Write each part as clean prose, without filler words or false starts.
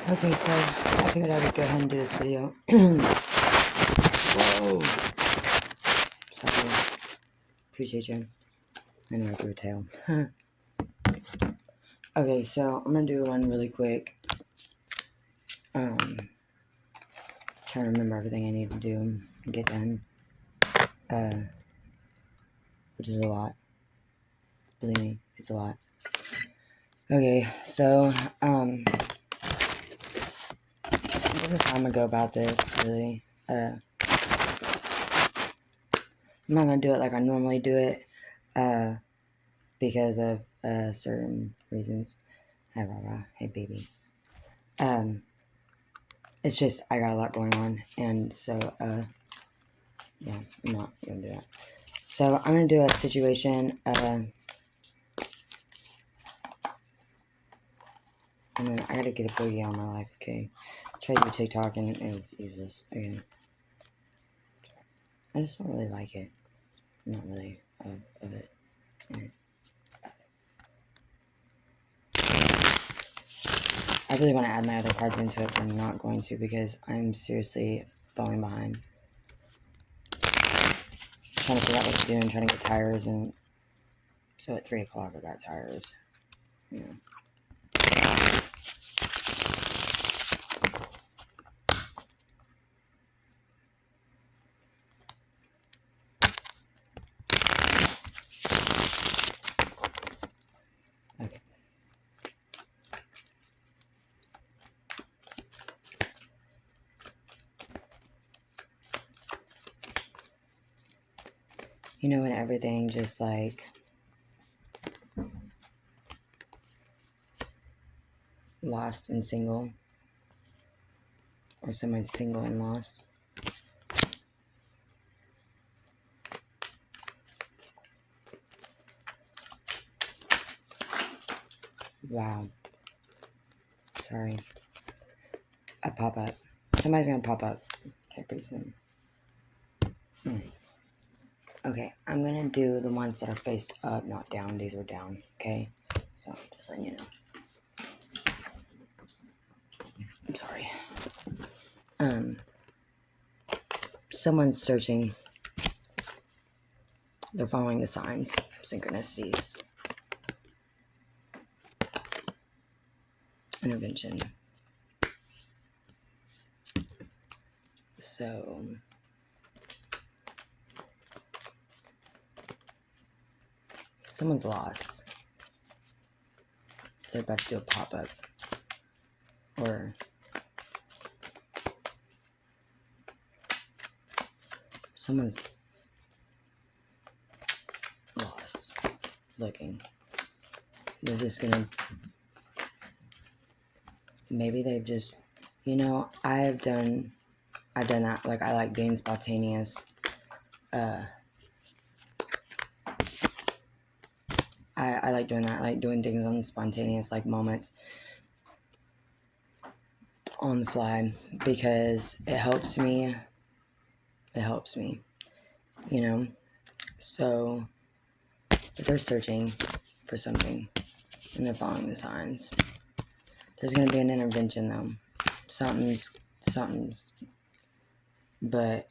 Okay, so I figured I would go ahead and do this video. Whoa! Sorry. Appreciate you. I know I threw a tail. Okay, so I'm gonna do one really quick. Trying to remember everything I need to do and get done. Which is a lot. Believe me, it's a lot. Okay, so, this is how I'm gonna go about this, really. I'm not gonna do it like I normally do it, because of, certain reasons. Hi, Rara. Hey, baby. It's just, I got a lot going on, and so, yeah, I'm not gonna do that. So, I'm gonna do a situation, and then I gotta get a boogie on my life, okay? Tried to do TikTok, and it was useless, again. I just don't really like it. I'm not really of it. I really want to add my other cards into it, but I'm not going to because I'm seriously falling behind. Trying to figure out what to do and trying to get tires, and so at 3 o'clock I got tires. Yeah. Okay. You know, when everything just like lost and single, or someone's single and lost. Wow. Sorry. A pop up. Somebody's gonna pop up. Okay, pretty soon. Okay, I'm gonna do the ones that are faced up, not down. These were down. Okay, so just letting you know. I'm sorry. Someone's searching. They're following the signs, synchronicities, intervention. So, someone's lost. They're about to do a pop-up. Or someone's lost. Looking. They're just gonna... Maybe they've just... You know, I've done that. Like, I like being spontaneous. I like doing that. I like doing things on spontaneous, like, moments on the fly, because it helps me. It helps me, you know? So, but they're searching for something, and they're following the signs. There's gonna be an intervention, though. Something's, but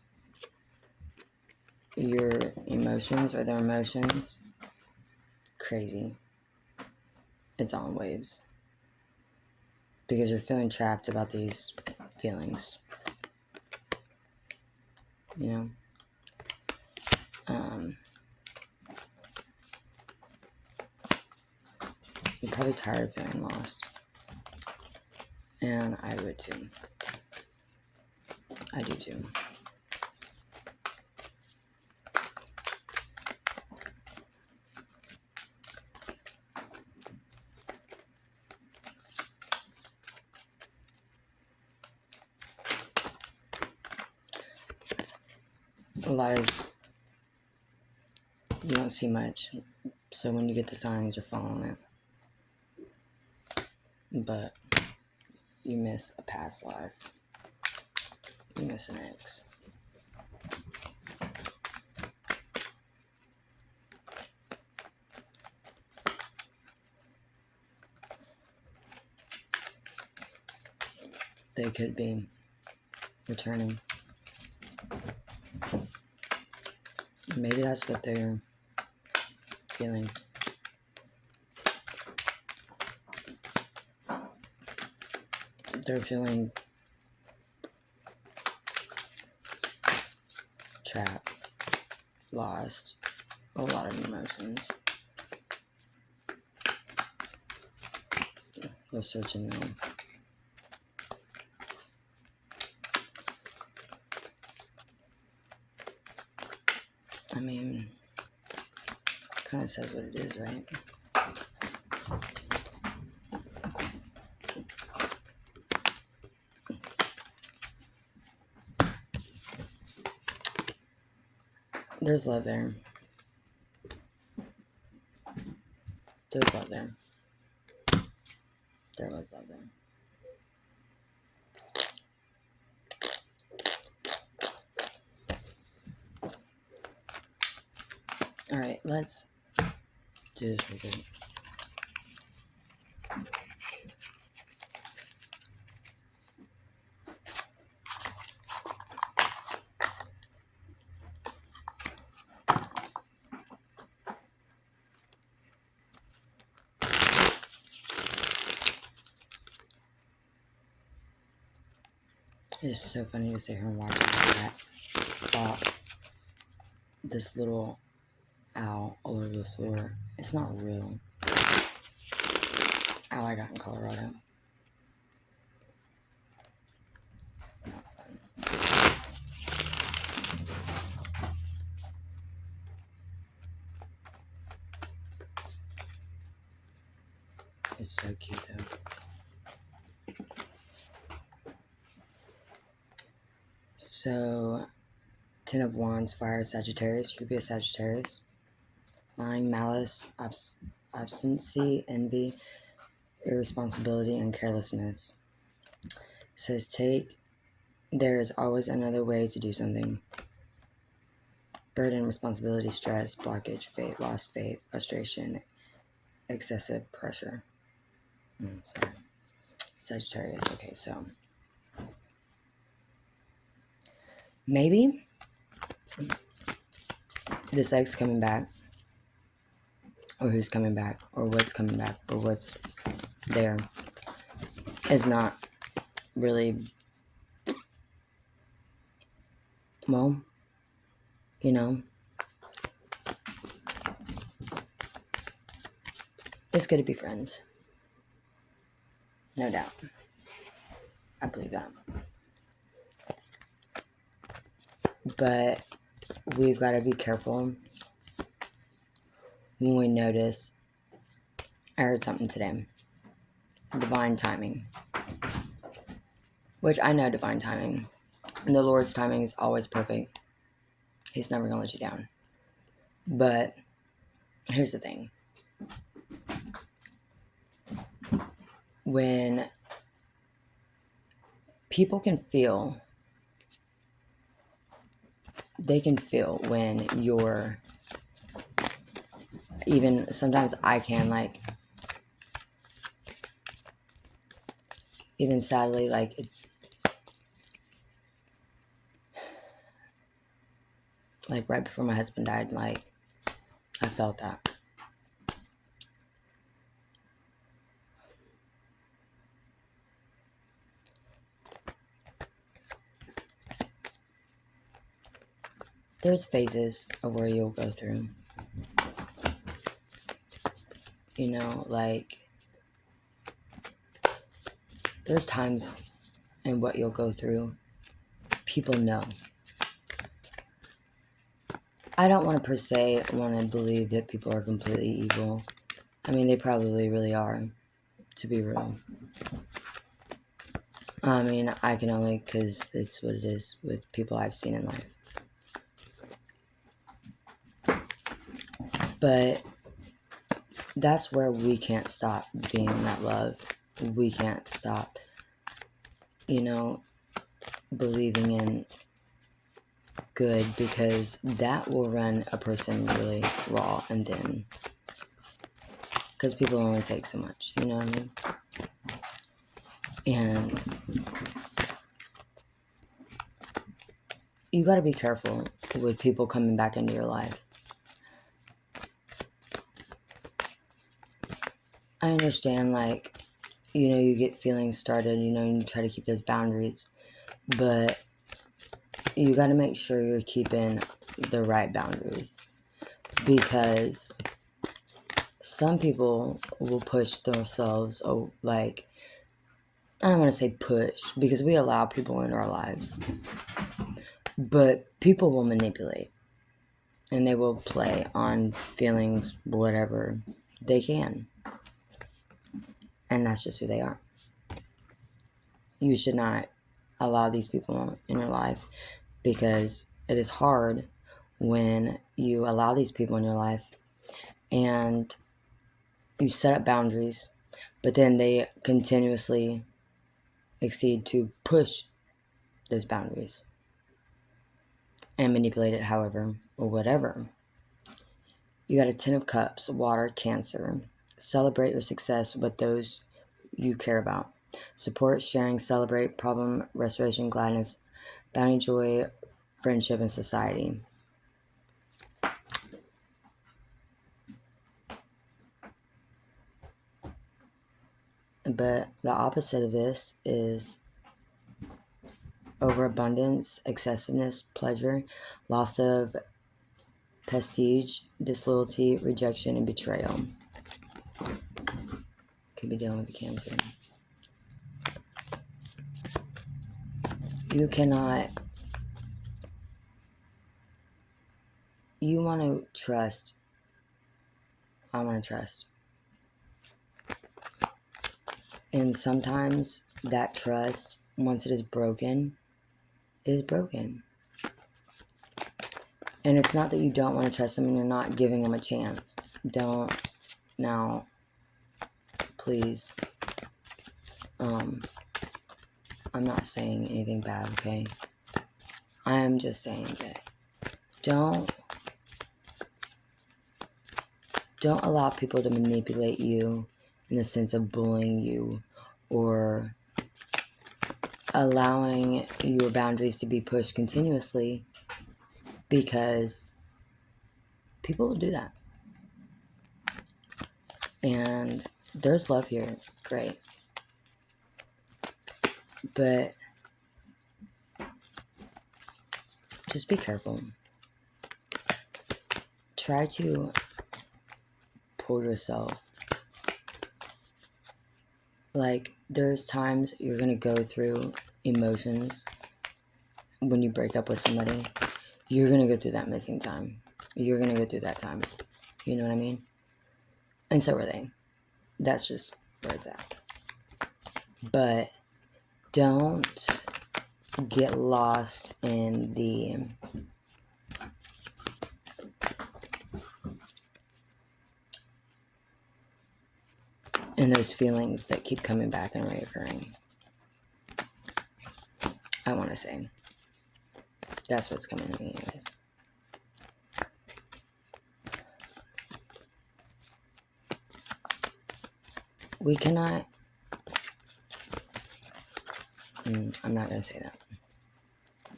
your emotions or their emotions, crazy. It's on waves. Because you're feeling trapped about these feelings. You know? You're probably tired of feeling lost. And I would too. I do too. A lot of... You don't see much. So when you get the signs, you're following it. But you miss a past life. You miss an ex. they could be returning. Maybe that's what they're feeling. They're feeling trapped, lost, a lot of emotions. They're searching now. I mean, kind of says what it is, right? There's love there. There's love there. There was love there. Alright, let's do this real quick. It's so funny to sit here and watch that flop. This little owl all over the floor. It's not real. Owl I got in Colorado. Not fun. It's so cute though. So, Ten of Wands, fire, Sagittarius. You could be a Sagittarius. Lying, malice, obstinacy, envy, irresponsibility, and carelessness. It says, there is always another way to do something. Burden, responsibility, stress, blockage, lost faith, frustration, excessive pressure. Sorry. Sagittarius. Okay, so maybe this ex coming back, or who's coming back, or what's coming back, or what's there is not really, well, you know, it's good to be friends. No doubt. I believe that. But we've got to be careful when we notice. I heard something today. Divine timing. Which I know divine timing. And the Lord's timing is always perfect. He's never going to let you down. But here's the thing. When people can feel, they can feel when you're, even sometimes I can, like, even sadly, like, like right before my husband died, like, I felt that. There's phases of where you'll go through. You know, like, there's times in what you'll go through, people know. I don't want to per se want to believe that people are completely evil. I mean, they probably really are, to be real. I mean, I can only, because it's what it is with people I've seen in life. But that's where we can't stop being that love. We can't stop, you know, believing in good, because that will run a person really raw and thin. Because people only take so much, you know what I mean? And you got to be careful with people coming back into your life. I understand, like, you get feelings started, and you try to keep those boundaries, but you got to make sure you're keeping the right boundaries, because some people will push themselves, like, I don't want to say push, because we allow people into our lives, but people will manipulate, and they will play on feelings, whatever they can, and that's just who they are. You should not allow these people in your life, because it is hard when you allow these people in your life and you set up boundaries, but then they continuously exceed to push those boundaries and manipulate it however or whatever. You got a 10 of cups, water, Cancer. Celebrate your success with those you care about. Support, sharing, celebrate, problem, restoration, gladness, bounty, joy, friendship, and society. But the opposite of this is overabundance, excessiveness, pleasure, loss of prestige, disloyalty, rejection, and betrayal. Could be dealing with the Cancer. You cannot. You want to trust. I want to trust. And sometimes that trust, once it is broken, And it's not that you don't want to trust them and you're not giving them a chance. Don't. Now, please. I'm not saying anything bad, okay? I am just saying that don't allow people to manipulate you in the sense of bullying you or allowing your boundaries to be pushed continuously, because people will do that. And there's love here, great. But just be careful. Try to pull yourself. Like, there's times you're going to go through emotions when you break up with somebody. You're going to go through that missing time. You're going to go through that time. You know what I mean? And so are they. That's just where it's at. But don't get lost in those feelings that keep coming back and reoccurring. I want to say. That's what's coming to me anyways. We cannot... I'm not going to say that.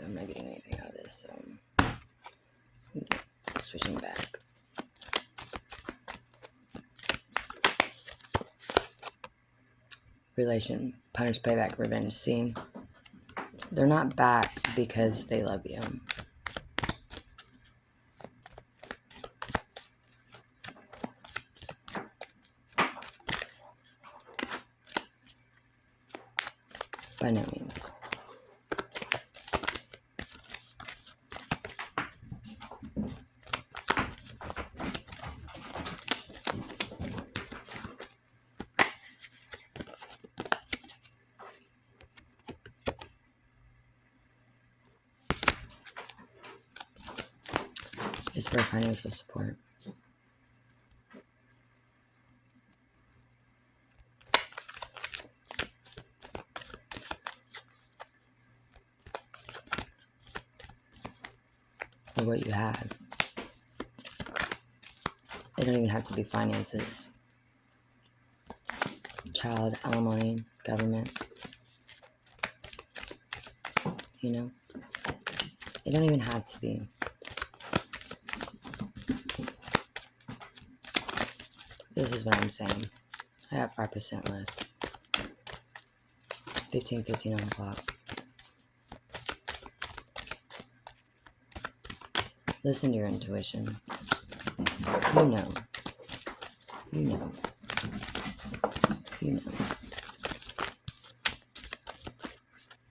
I'm not getting anything out of this, so... Switching back. Relation, punish, payback, revenge. See, they're not back because they love you. By no means. It's for financial support. Or what you have. It don't even have to be finances. Child, alimony, government. It don't even have to be. This is what I'm saying. I have 5% left. 15:59 on the clock. Listen to your intuition. You know. You know. You know.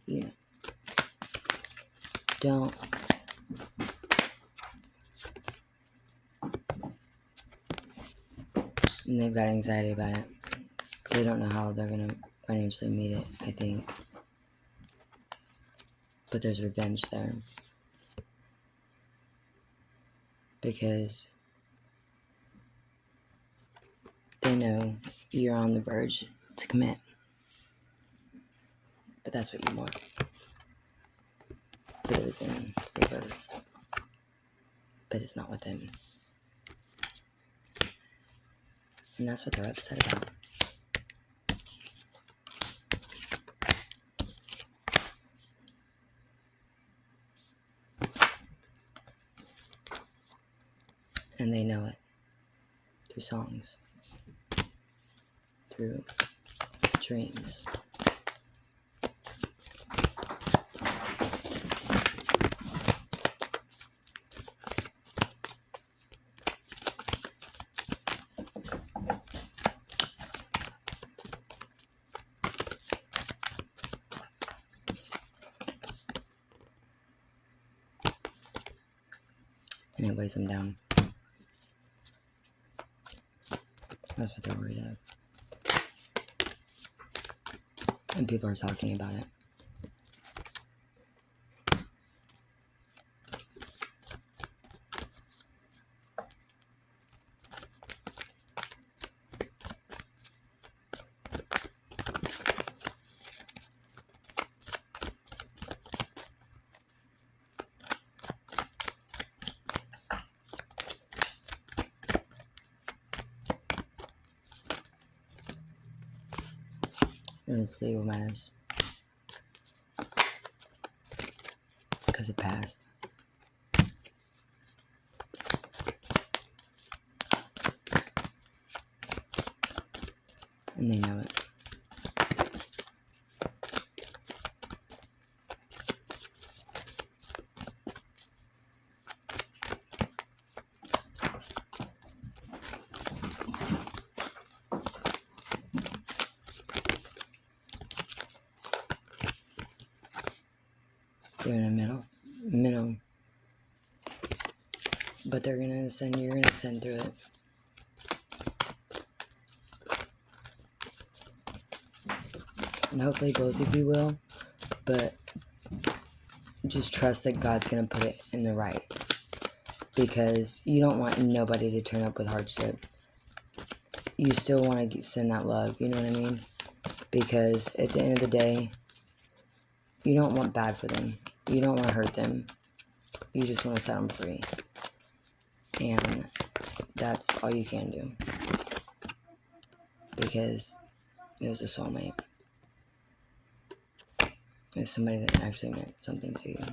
You know. Don't. And they've got anxiety about it. They don't know how they're going to financially meet it, I think. But there's revenge there. Because they know you're on the verge to commit. But that's what you want. But it was in reverse. But it's not within. And that's what they're upset about. And they know it through songs, through dreams. And it weighs them down. That's what they're worried of. And people are talking about it. And it's legal matters. Because it passed. And they know it. They're in the middle. But they're gonna ascend, you're gonna ascend through it. And hopefully both of you will, but just trust that God's gonna put it in the right. Because you don't want nobody to turn up with hardship. You still want to send that love, you know what I mean? Because at the end of the day, you don't want bad for them. You don't want to hurt them. You just want to set them free. And that's all you can do. Because it was a soulmate. It's somebody that actually meant something to you.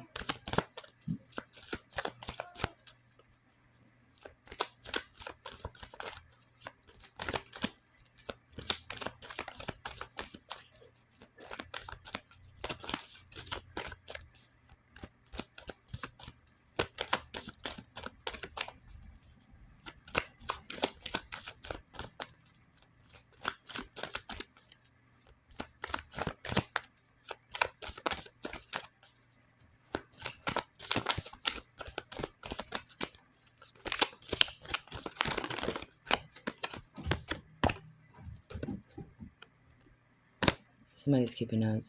Somebody's keeping notes.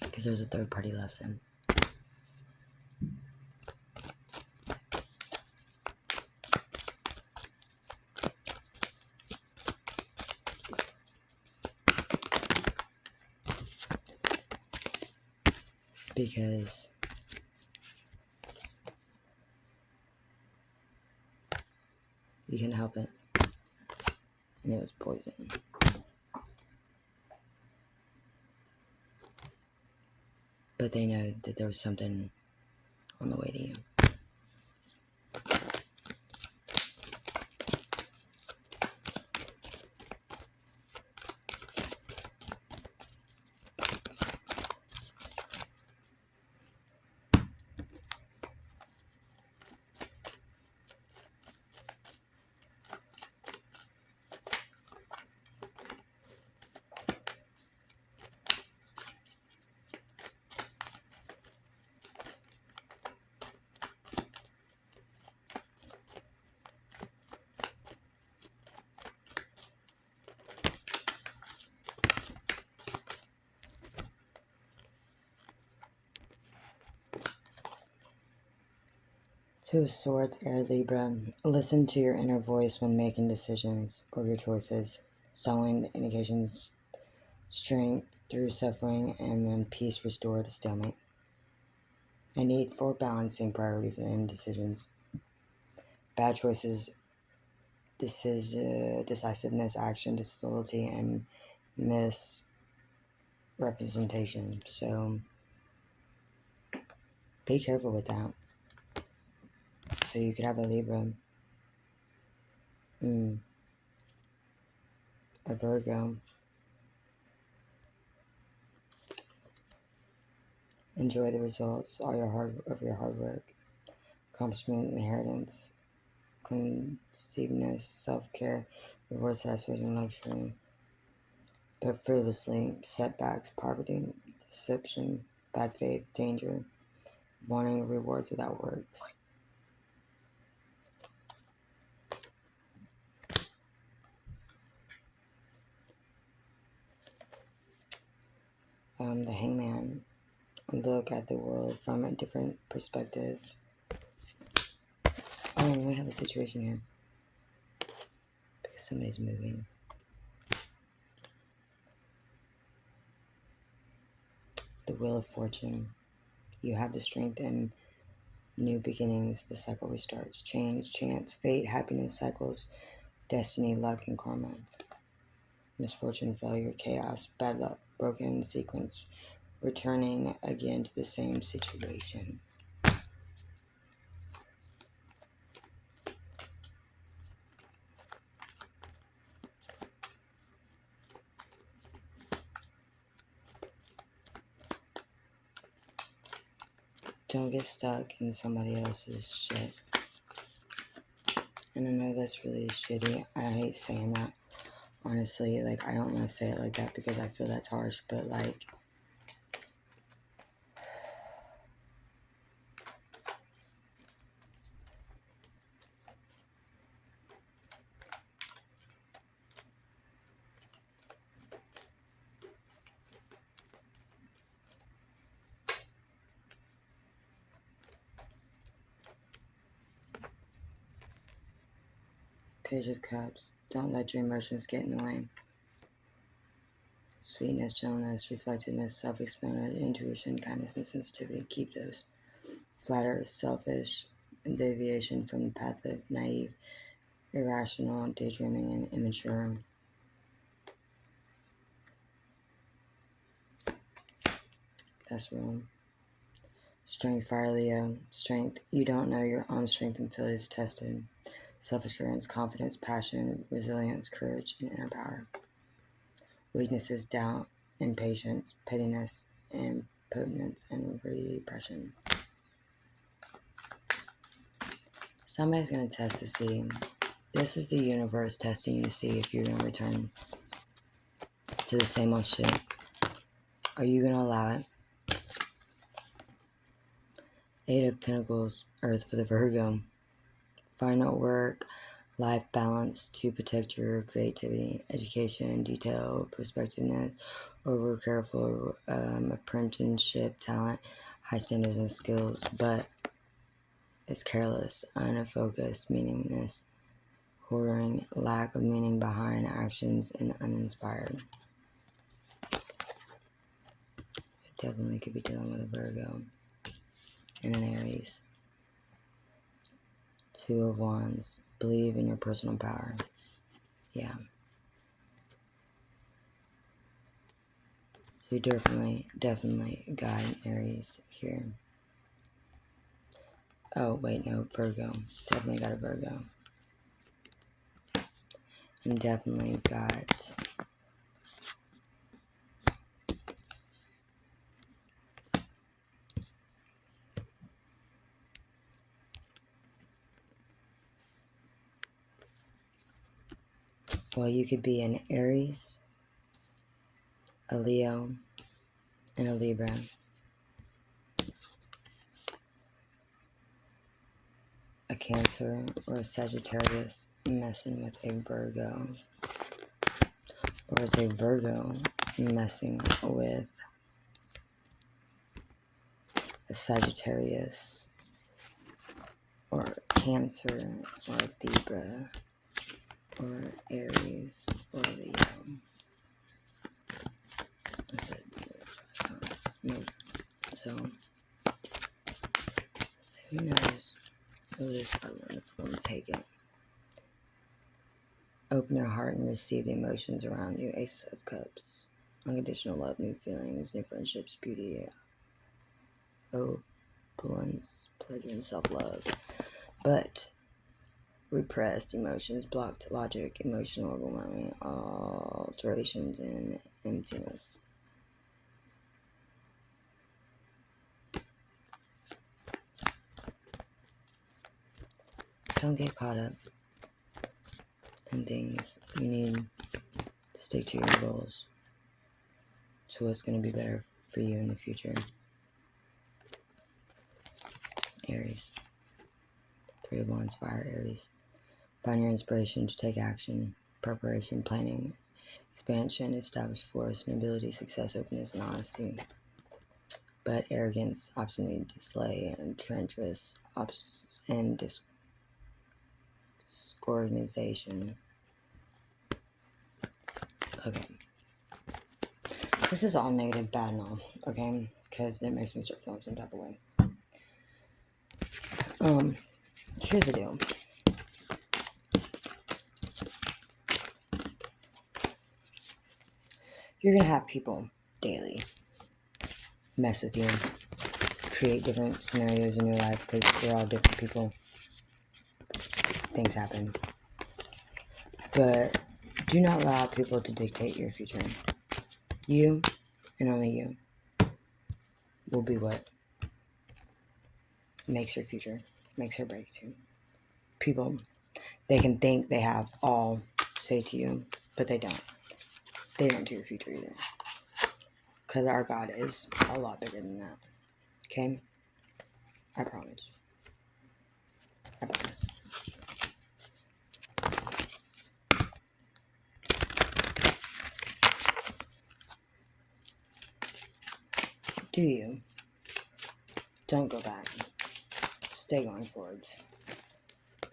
Because there's a third-party lesson. because you can help it. And it was poison. But they know that there was something on the way to you. Two of Swords, Air Libra. Listen to your inner voice when making decisions or your choices. Stalling indications strength through suffering and then peace restored to stalemate. A need for balancing priorities and decisions. Bad choices, decisiveness, action, disloyalty, and misrepresentation. So be careful with that. So you could have a Libra, a Virgo. Enjoy the results of your hard work. Accomplishment, inheritance, conceivedness, self-care, reward, satisfaction, luxury. But frivolously, setbacks, poverty, deception, bad faith, danger, wanting rewards without works. The Hangman. Look at the world from a different perspective. Oh, we have a situation here. Because somebody's moving. The Wheel of Fortune. You have the strength and new beginnings. The cycle restarts. Change, chance, fate, happiness, cycles, destiny, luck, and karma. Misfortune, failure, chaos, bad luck, broken sequence, returning again to the same situation. Don't get stuck in somebody else's shit. And I know that's really shitty. I hate saying that. Honestly, like, I don't want to say it like that because I feel that's harsh, but like, Page of Cups. Don't let your emotions get in the way. Sweetness, gentleness, reflectiveness, self-explanatory, intuition, kindness, and sensitivity. Keep those. Flatter, selfish, deviation from the path of naive, irrational, daydreaming, and immature. That's wrong. Strength, Fire Leo. Strength. You don't know your own strength until it is tested. Self-assurance, confidence, passion, resilience, courage, and inner power. Weaknesses, doubt, impatience, pettiness, impotence, and repression. Somebody's going to test to see. This is the universe testing you to see if you're going to return to the same old shit. Are you going to allow it? Eight of Pentacles, Earth for the Virgo. Find out work, life balance to protect your creativity, education, detail, perspectiveness, over careful, apprenticeship, talent, high standards and skills, but it's careless, unfocused, meaningless, hoarding, lack of meaning behind actions, and uninspired. definitely could be dealing with a Virgo and an Aries. Two of Wands. Believe in your personal power. Yeah. So you definitely got an Aries here. Oh, wait, no, Virgo. Definitely got a Virgo. And definitely got well, you could be an Aries, a Leo, and a Libra. A Cancer or a Sagittarius messing with a Virgo. Or it's a Virgo messing with a Sagittarius or Cancer or Libra or Aries or Leo. No. So, who knows who this is going to take it. Open your heart and receive the emotions around you. Ace of Cups. Unconditional love, new feelings, new friendships, beauty, opulence, pleasure, and self-love. But repressed emotions, blocked logic, emotional overwhelming, alterations, and emptiness. Don't get caught up in things. You need to stick to your goals. To what's going to be better for you in the future. Aries. Three of Wands, fire, Aries. Find your inspiration to take action, preparation, planning, expansion, establish force, nobility, success, openness, and honesty. But arrogance, obstinacy, display, and treacherous, and disorganization. Okay. This is all negative, bad, and all, okay? Because it makes me start feeling some type of way. Here's the deal. You're gonna have people daily mess with you, create different scenarios in your life because we're all different people. Things happen. But do not allow people to dictate your future. You, and only you, will be what makes your future, makes or breaks you. People, they can think they have all say to you, but they don't. They don't do your future either. Because our God is a lot bigger than that. Okay? I promise. I promise. Do you? Don't go back. Stay going forwards.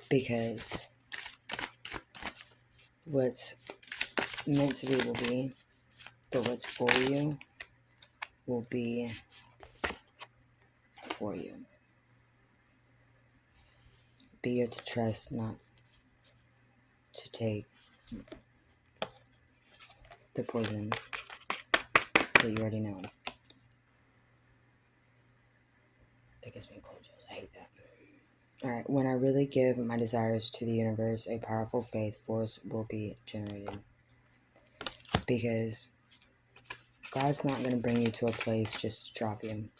Because what's meant to be will be, but what's for you will be for you. Be here to trust, not to take the poison that you already know. That gives me cold chills. I hate that. Alright, when I really give my desires to the universe, a powerful faith force will be generated. Because God's not going to bring you to a place just to drop you.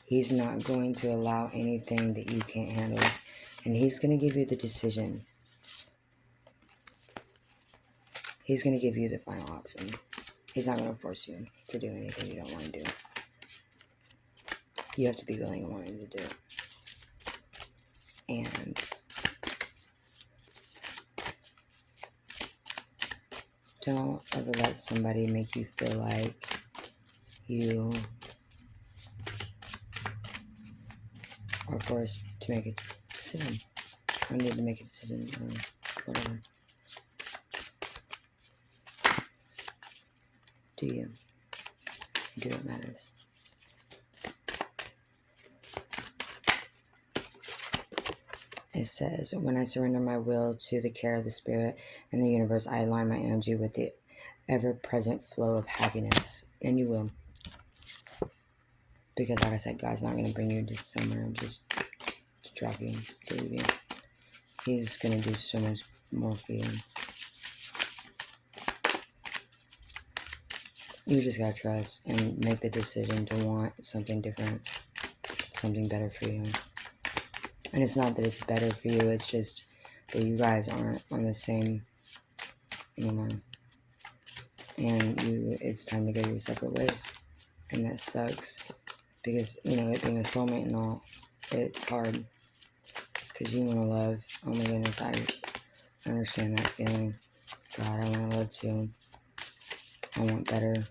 He's not going to allow anything that you can't handle. And He's going to give you the decision. He's going to give you the final option. He's not going to force you to do anything you don't want to do. You have to be willing and wanting to do it. And don't ever let somebody make you feel like you are forced to make a decision. I need to make a decision or whatever. Do you? do what matters. It says, when I surrender my will to the care of the Spirit and the universe, I align my energy with the ever-present flow of happiness. And you will. Because like I said, God's not going to bring you to somewhere just to drop you, to leave you. He's going to do so much more for you. You just got to trust and make the decision to want something different, something better for you. And it's not that it's better for you, it's just that you guys aren't on the same anymore. And it's time to go your separate ways. And that sucks. Because, it being a soulmate and all, it's hard. Because you want to love. Oh my goodness, I understand that feeling. God, I want to love too. I want better.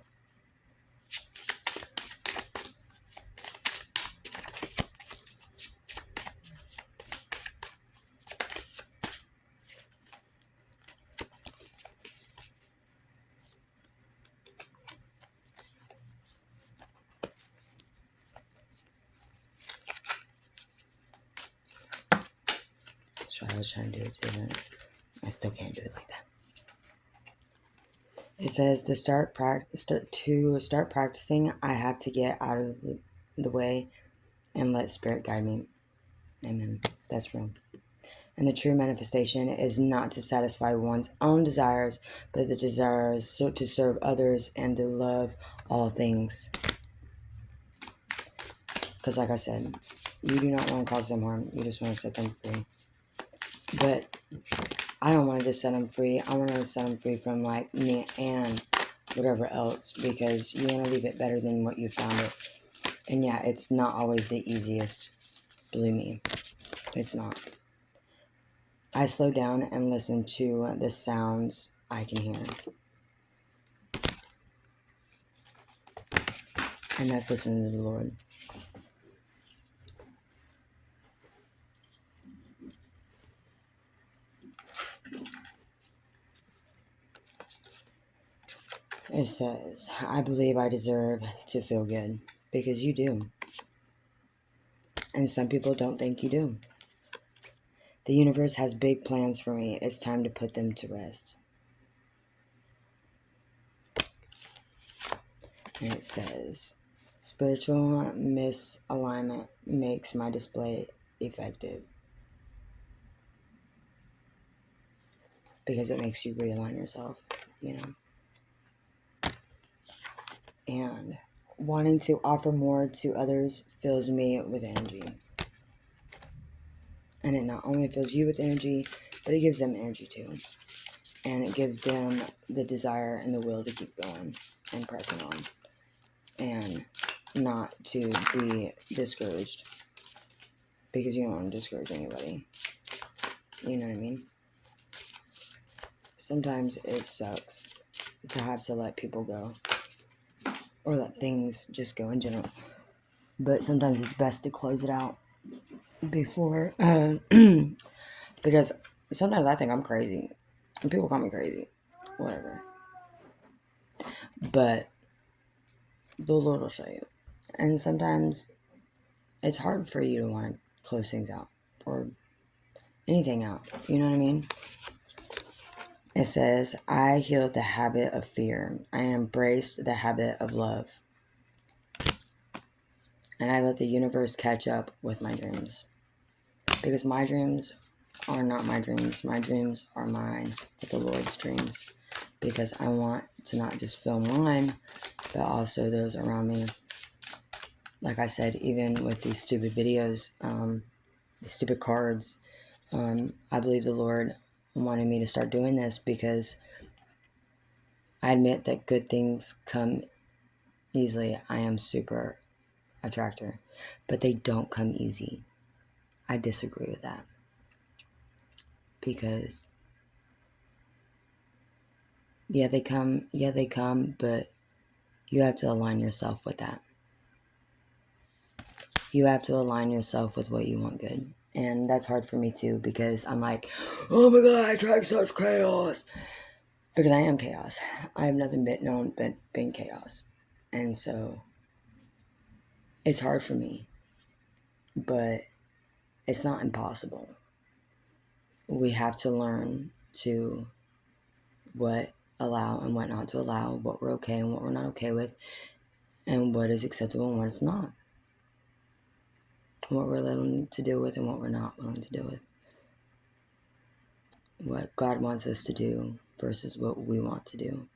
So I was trying to do it different. I still can't do it like that. It says to start practicing, I have to get out of the way and let Spirit guide me. Amen. That's real. And the true manifestation is not to satisfy one's own desires, but the desires to serve others and to love all things. Because like I said, you do not want to cause them harm. You just want to set them free. But I don't want to just set them free. I want to set them free from like me and whatever else. Because you want to leave it better than what you found it. And yeah, it's not always the easiest. Believe me, it's not. I slow down and listen to the sounds I can hear. And that's listening to the Lord. It says, I believe I deserve to feel good. Because you do. And some people don't think you do. The universe has big plans for me. It's time to put them to rest. And it says, spiritual misalignment makes my display effective. Because it makes you realign yourself, And wanting to offer more to others fills me with energy. And it not only fills you with energy, but it gives them energy too. And it gives them the desire and the will to keep going and pressing on. And not to be discouraged. Because you don't want to discourage anybody. You know what I mean? Sometimes it sucks to have to let people go. Or let things just go in general. But sometimes it's best to close it out before. Because sometimes I think I'm crazy. And people call me crazy. Whatever. But the Lord will show you. And sometimes it's hard for you to want to close things out. Or anything out. You know what I mean? It says, I healed the habit of fear. I embraced the habit of love. And I let the universe catch up with my dreams. Because my dreams are not my dreams. My dreams are mine, but the Lord's dreams. Because I want to not just fill mine, but also those around me. Like I said, even with these stupid videos, these stupid cards, I believe the Lord wanted me to start doing this because I admit that good things come easily. I am super attractor, but they don't come easy. I disagree with that. Because they come, but you have to align yourself with that. You have to align yourself with what you want good. And that's hard for me too, because I'm like, oh my God, I attract such chaos. Because I am chaos. I have nothing but known but being chaos. And so it's hard for me, but it's not impossible. We have to learn to what allow and what not to allow, what we're okay and what we're not okay with, and what is acceptable and what is not. What we're willing to deal with and what we're not willing to deal with. What God wants us to do versus what we want to do.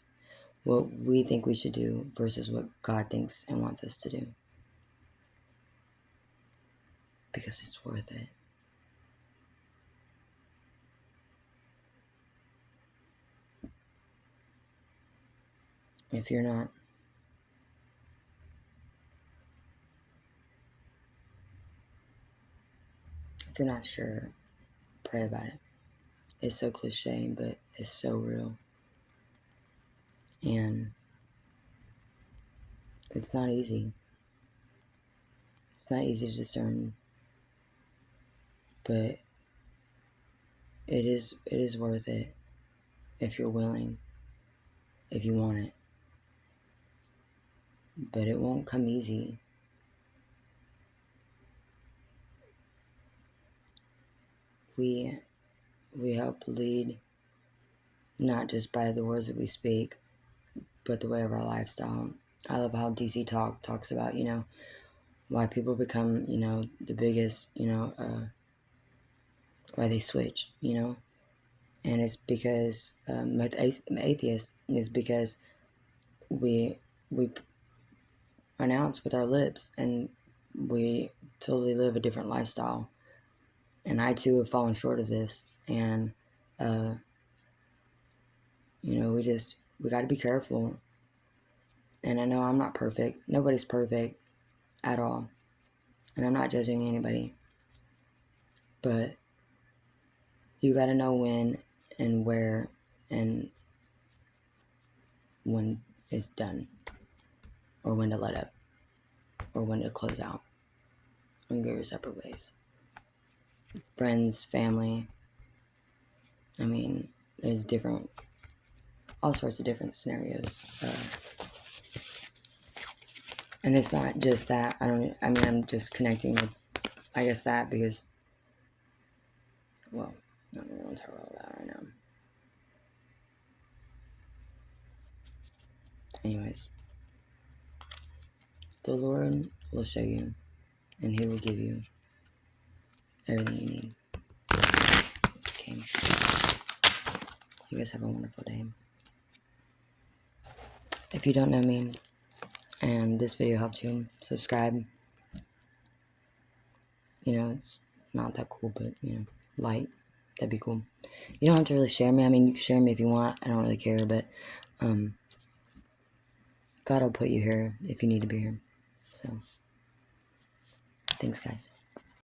What we think we should do versus what God thinks and wants us to do. Because it's worth it. If you're not sure, pray about it. It's so cliche, but it's so real. And it's not easy. It's not easy to discern, but it is worth it if you're willing, if you want it. But it won't come easy. We help lead not just by the words that we speak, but the way of our lifestyle. I love how DC Talk talks about, why people become, the biggest, why they switch, and it's because with atheists is because we announce with our lips and we totally live a different lifestyle. And I too have fallen short of this, and we got to be careful. And I know I'm not perfect. Nobody's perfect at all. And I'm not judging anybody. But you got to know when and where and when it's done. Or when to let up. Or when to close out. And go your separate ways. Friends, family. I mean, there's all sorts of different scenarios. And it's not just that. I'm just connecting with, I guess, that because, well, not really want to talk about that right now. Anyways, the Lord will show you, and He will give you everything you need. Okay. You guys have a wonderful day. If you don't know me, and this video helped you, subscribe. It's not that cool, but, like, that'd be cool. You don't have to really share me. I mean, you can share me if you want. I don't really care, but, God will put you here if you need to be here. So, thanks, guys.